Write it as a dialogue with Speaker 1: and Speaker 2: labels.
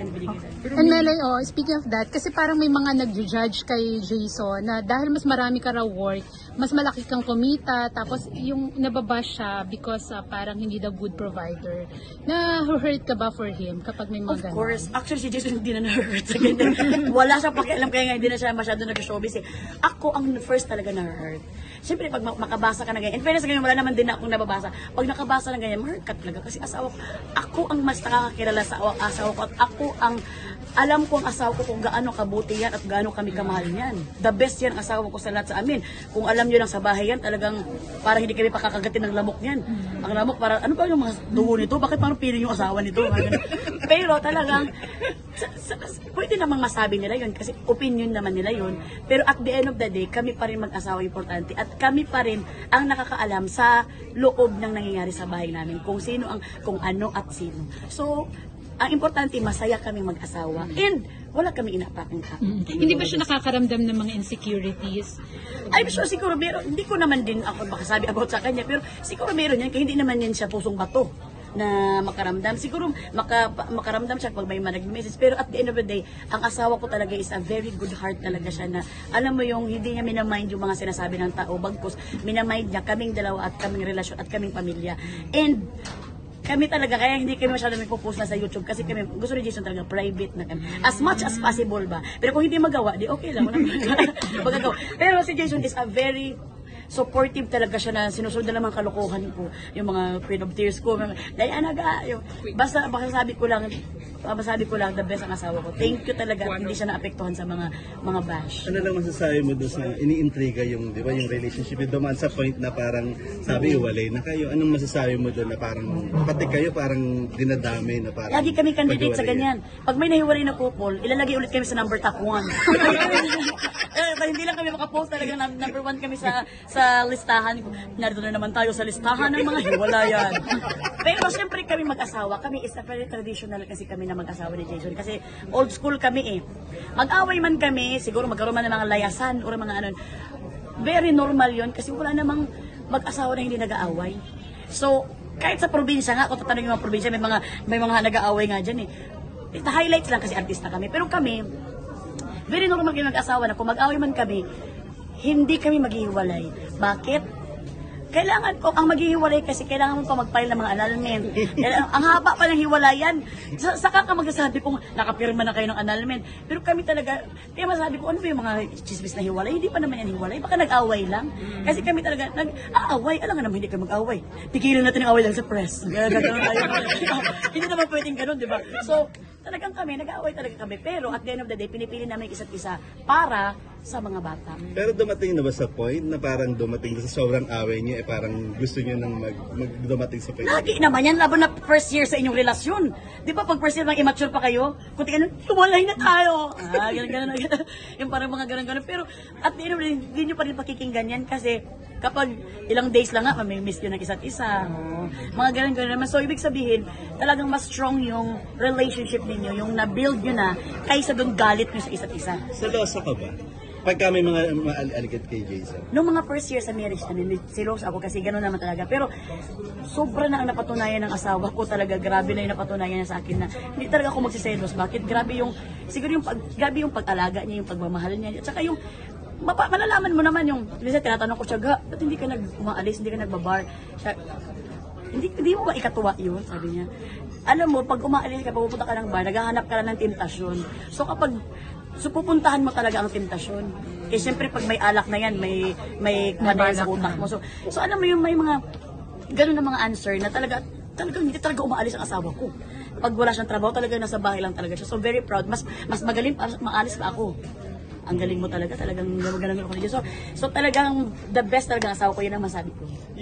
Speaker 1: na binigay sa akin.
Speaker 2: And Melay, speaking of that, kasi parang may mga nag-judge kay Jason na dahil mas marami ka raw work, mas malaki kang kumita, tapos yung nababash siya because parang hindi daw good provider. Na-hurt ka ba for him kapag may mga
Speaker 1: Of
Speaker 2: ganun?
Speaker 1: course. Actually, si Jason hindi na na-hurt sa ganyan. Wala siyang pakialam, kaya nga hindi na siya masyado nag-showbiz eh. Ako ang first talaga na-hurt. Siyempre, pag makabasa ka na ganyan, in fairness ganyan, wala naman din akong nababasa. Pag nakabasa na ganyan, ma-hurt ka talaga. Kasi asawa ko, ako ang mas nakakakilala sa asawa ko at ako ang alam ko ang asawa ko kung gaano kabuti yan at gaano kami kamahal niyan. The best yan ang asawa ko sa lahat sa amin. Kung alam nyo lang sa bahay yan, talagang parang hindi kami pakakagatin ng lamok niyan. Ang lamok parang, ano ba yung mga dugo nito? Bakit parang piling yung asawa nito? Pero talagang, pwede namang masabi nila yun kasi opinion naman nila yun. Pero at the end of the day, kami pa rin mag-asawa importante at kami pa rin ang nakakaalam sa loob ng nangyayari sa bahay namin. Kung sino ang, kung ano at sino. So, ang importante, masaya kami mag-asawa. And wala kami inapakang tao.
Speaker 2: Hindi ba siya nakakaramdam ng mga insecurities?
Speaker 1: I'm sure siguro meron, hindi ko naman din ako makasabi about sa kanya, pero siguro meron yan, kaya hindi naman yan siya pusong bato na makaramdam. Siguro makaramdam siya pag may nag-message. Pero at the end of the day, ang asawa ko talaga is a very good heart talaga siya na, alam mo yung hindi niya minamind yung mga sinasabi ng tao, bagkus minamind niya kaming dalawa at kaming relasyon at kaming pamilya. And kami talaga, kaya hindi kami masyado may post na sa YouTube kasi kami, gusto ni Jason talaga private na kami. As much as possible ba? Pero kung hindi magawa, di okay lang. Magagawa. Pero si Jason is a very supportive talaga siya na sinusunod na naman kalokohan ko. Yung mga Queen of Tears ko. Diana ga, basta masasabi ko lang, the best ang asawa ko. Thank you talaga. Hindi siya naapektuhan sa mga bash.
Speaker 3: Ano lang masasabi mo doon sa iniintriga yung, di ba, yung relationship yung dumaan sa point na parang sabi iwalay na kayo. Anong masasabi mo doon na parang pati kayo parang dinadami na parang
Speaker 1: Lagi kami candidate sa
Speaker 3: pag-iwalay?
Speaker 1: ganyan. Pag may nahiwalay na couple, ilalagay ulit kami sa number top 1. Hindi lang kami makapost talaga number 1 kami sa listahan. Narito na naman tayo sa listahan ng mga hiwalayan. Pero syempre kami mag-asawa, kami is a very traditional kasi kami na mag-asawa ni Jason. Kasi old school kami eh. Mag-away man kami, siguro magkaroon man ng mga layasan o mga ano. Very normal yon kasi wala namang mag-asawa na hindi nag-aaway. So, kahit sa probinsya nga, kung tatanungin yung mga probinsya, may mga nag-aaway nga dyan eh. The highlights lang kasi artista kami. Pero kami, very normal kami mag-asawa na kung mag-away man kami, hindi kami maghihiwalay. Bakit? Kailangan ko, ang maghihiwalay kasi kailangan mo pa mag-file ng mga annulment. Ang haba pa ng hiwalayan. Saka ka magsasabi kung nakapirma na kayo ng annulment. Pero kami talaga, kaya masabi ko, ano ba yung mga chismis na hiwalay? Hindi pa naman yan hiwalay. Baka nag-away lang. Kasi kami talaga, nag-aaway. Alam nga naman, hindi kayo mag-away. Tigilan natin ang away lang sa press. Gagawin tayo. Hindi naman pwedeng ganun, di ba? So, talagang kami, nag-aaway talaga kami. Pero at the end of the day, pinipili namin isa't isa para sa mga bata.
Speaker 3: Pero dumating na ba sa point na parang dumating na sa sobrang away niyo, parang gusto niyo nang dumating sa point?
Speaker 1: Lagi naman yan, labo na first year sa inyong relasyon. Di ba pag first year mga immature pa kayo, kung tingnan, tumalay na tayo. Ganun. Yung parang mga ganun. Pero at the end of the day, hindi nyo pa rin pakikinggan yan kasi kapag ilang days lang nga, may miss yun ng isa't isa. Mga ganun naman. So, ibig sabihin, talagang mas strong yung relationship ninyo, yung na-build nyo na, kaysa doon galit nyo sa isa't isa.
Speaker 3: Selosa ka ba? Pagka may mga aligat kay Jason.
Speaker 1: Noong mga first year sa marriage namin, silos ako kasi gano'n naman talaga. Pero sobra na ang napatunayan ng asawa ko talaga. Grabe na yung napatunayan niya sa akin na hindi talaga ako magsiselos. Bakit? Grabe yung, siguro grabe yung pag-alaga niya, yung pagmamahal niya. At saka yung, malalaman mo naman yung, minsan tinatanong ko siya, ba't hindi ka umaalis, hindi ka nagbabar? Siya, hindi mo ba ikatuwa yun? Sabi niya. Alam mo, pag umaalis ka, pupunta ka ng bar, naghahanap ka lang ng tentasyon. So kapag pupuntahan mo talaga ang tentasyon. Eh siyempre pag may alak na yan, may kanay sa utak mo. So alam mo yung may mga ganun na mga answer na talaga hindi talaga umaalis ang asawa ko. Pag wala siyang trabaho, talaga nasa bahay lang talaga siya. So very proud. Mas magaling, maalis pa ako. Ang galing mo talagang gano'n ako. So talagang the best talaga ang asawa ko, yun ang masabi ko.